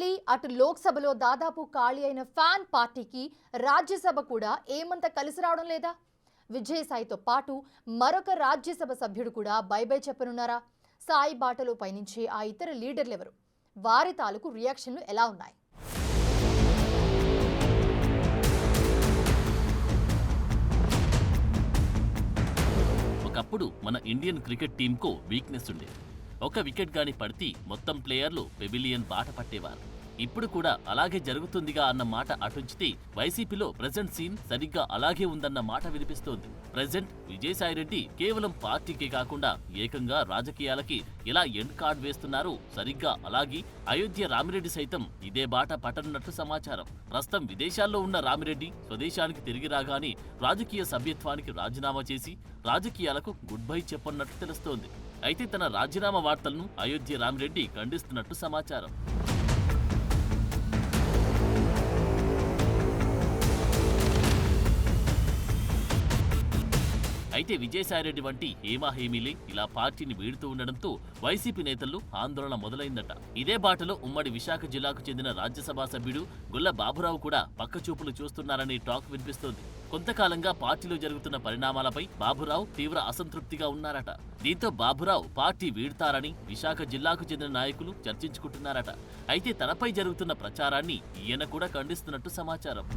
Assembly అటు లోక్సభలో దాదాపు ఖాళీ అయిన ఫ్యాన్ పార్టీకి రాజ్యసభ కూడా ఏమంత కలిసి రావడం లేదా? విజయసాయితో పాటు మరొక రాజ్యసభ సభ్యుడు కూడా బై బై చెప్పనున్నారా? సాయి బాటలో పయనించే ఆ ఇతర లీడర్లు ఎవరు? వారి తాలూకు రియాక్షన్లు ఎలా ఉన్నాయి? ఒకప్పుడు మన ఇండియన్ క్రికెట్ టీంకు వీక్నెస్ ఉండేది. ఒక వికెట్ గాని పడితే మొత్తం ప్లేయర్లు పెవిలియన్ బాట పట్టేవారు. ఇప్పుడు కూడా అలాగే జరుగుతుందిగా అన్న మాట అటుంచితే వైసీపీలో ప్రెజెంట్ సీన్ సరిగ్గా అలాగే ఉందన్న మాట వినిపిస్తోంది. ప్రెజెంట్ విజయసాయిరెడ్డి కేవలం పార్టీకి కాకుండా ఏకంగా రాజకీయాలకి ఎలా ఎండ్ కార్డ్ వేస్తున్నారో సరిగ్గా అలాగే అయోధ్య రామిరెడ్డి సైతం ఇదే బాట పట్టనున్నట్లు సమాచారం. ప్రస్తుతం విదేశాల్లో ఉన్న రామిరెడ్డి స్వదేశానికి తిరిగి రాగానే రాజకీయ సభ్యత్వానికి రాజీనామా చేసి రాజకీయాలకు గుడ్ బై చెప్పనున్నట్లు తెలుస్తోంది. అయితే తన రాజీనామా వార్తలను అయోధ్య రామిరెడ్డి ఖండిస్తున్నట్టు సమాచారం. అయితే విజయసాయిరెడ్డి వంటి హేమాహేమీలే ఇలా పార్టీని వీడుతూ ఉండడంతో వైసీపీ నేతల్లో ఆందోళన మొదలైందట. ఇదే బాటలో ఉమ్మడి విశాఖ జిల్లాకు చెందిన రాజ్యసభ సభ్యుడు గుల్ల బాబురావు కూడా పక్కచూపులు చూస్తున్నారనే టాక్ వినిపిస్తోంది. కొంతకాలంగా పార్టీలో జరుగుతున్న పరిణామాలపై బాబురావు తీవ్ర అసంతృప్తిగా ఉన్నారట. దీంతో బాబురావు పార్టీ వీడుతారని విశాఖ జిల్లాకు చెందిన నాయకులు చర్చించుకుంటున్నారట. అయితే తనపై జరుగుతున్న ప్రచారాన్ని ఈయన కూడా ఖండిస్తున్నట్టు సమాచారం.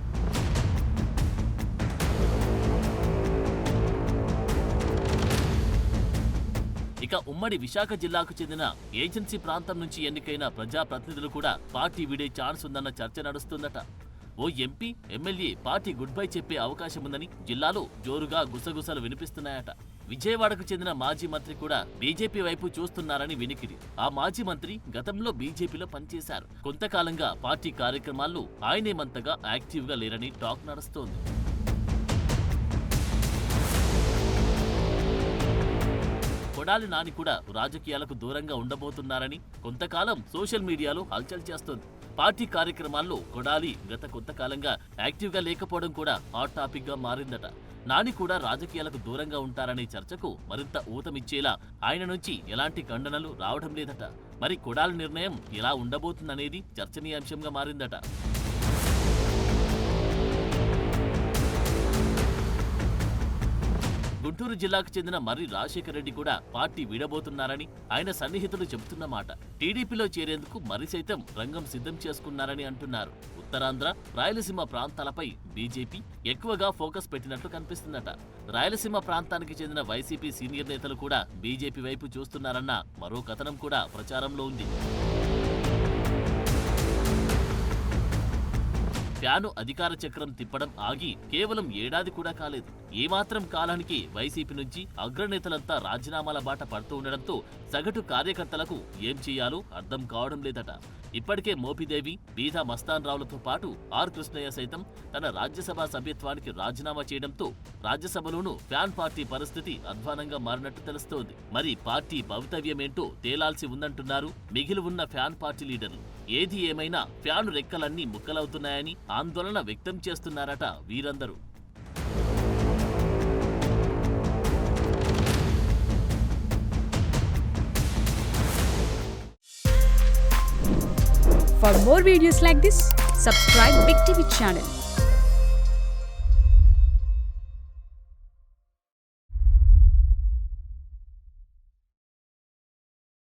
ఇక ఉమ్మడి విశాఖ జిల్లాకు చెందిన ఏజెన్సీ ప్రాంతం నుంచి ఎన్నికైన ప్రజాప్రతినిధులు కూడా పార్టీ వీడే ఛాన్స్ ఉందన్న చర్చ నడుస్తుందట. ఓ MP, MLA party goodbye చెప్పే అవకాశం ఉందని జిల్లాలో జోరుగా గుసగుసలు వినిపిస్తున్నాయట. విజయవాడకు చెందిన మాజీ మంత్రి కూడా బీజేపీ వైపు చూస్తున్నారని వినికిడి. ఆ మాజీ మంత్రి గతంలో బీజేపీలో పనిచేశారు. కొంతకాలంగా పార్టీ కార్యక్రమాల్లో ఆయనేమంతగా యాక్టివ్గా లేరని టాక్ నడుస్తోంది. కొడాలి నాని కూడా రాజకీయాలకు దూరంగా ఉండబోతున్నారని కొంతకాలం సోషల్ మీడియాలో హల్చల్ చేస్తోంది. పార్టీ కార్యక్రమాల్లో కొడాలి గత కొంతకాలంగా యాక్టివ్గా లేకపోవడం కూడా హాట్ టాపిక్ గా మారిందట. నాని కూడా రాజకీయాలకు దూరంగా ఉంటారనే చర్చకు మరింత ఊతమిచ్చేలా ఆయన నుంచి ఎలాంటి ఖండనలు రావడం లేదట. మరి కొడాలి నిర్ణయం ఎలా ఉండబోతుందనేది చర్చనీయాంశంగా మారిందట. గుంటూరు జిల్లాకు చెందిన మర్రి రాజశేఖర్ రెడ్డి కూడా పార్టీ వీడబోతున్నారని ఆయన సన్నిహితులు చెబుతున్నమాట. టీడీపీలో చేరేందుకు మర్రి సైతం రంగం సిద్ధం చేసుకున్నారని అంటున్నారు. ఉత్తరాంధ్ర, రాయలసీమ ప్రాంతాలపై బీజేపీ ఎక్కువగా ఫోకస్ పెట్టినట్లు కనిపిస్తుందట. రాయలసీమ ప్రాంతానికి చెందిన వైసీపీ సీనియర్ నేతలు కూడా బీజేపీ వైపు చూస్తున్నారన్న మరో కథనం కూడా ప్రచారంలో ఉంది. ఫ్యాను అధికార చక్రం తిప్పడం ఆగి కేవలం ఏడాది కూడా కాలేదు. ఏమాత్రం కాలానికి వైసీపీ నుంచి అగ్రనేతలంతా రాజీనామాల బాట పడుతూ ఉండడంతో సగటు కార్యకర్తలకు ఏం చేయాలో అర్థం కావడం లేదట. ఇప్పటికే మోపిదేవి, బీదా మస్తాన్ రావులతో పాటు ఆర్ కృష్ణయ్య సైతం తన రాజ్యసభ సభ్యత్వానికి రాజీనామా చేయడంతో రాజ్యసభలోనూ ఫ్యాన్ పార్టీ పరిస్థితి అధ్వానంగా మారినట్టు తెలుస్తోంది. మరి పార్టీ భవితవ్యమేంటో తేలాల్సి ఉందంటున్నారు మిగిలి ఉన్న ఫ్యాన్ పార్టీ లీడర్లు. ఏది ఏమైనా ఫ్యాను రెక్కలన్నీ ముక్కలవుతున్నాయని ఆందోళన వ్యక్తం చేస్తున్నారట వీరందరూ. For more videos like this, subscribe Big TV channel.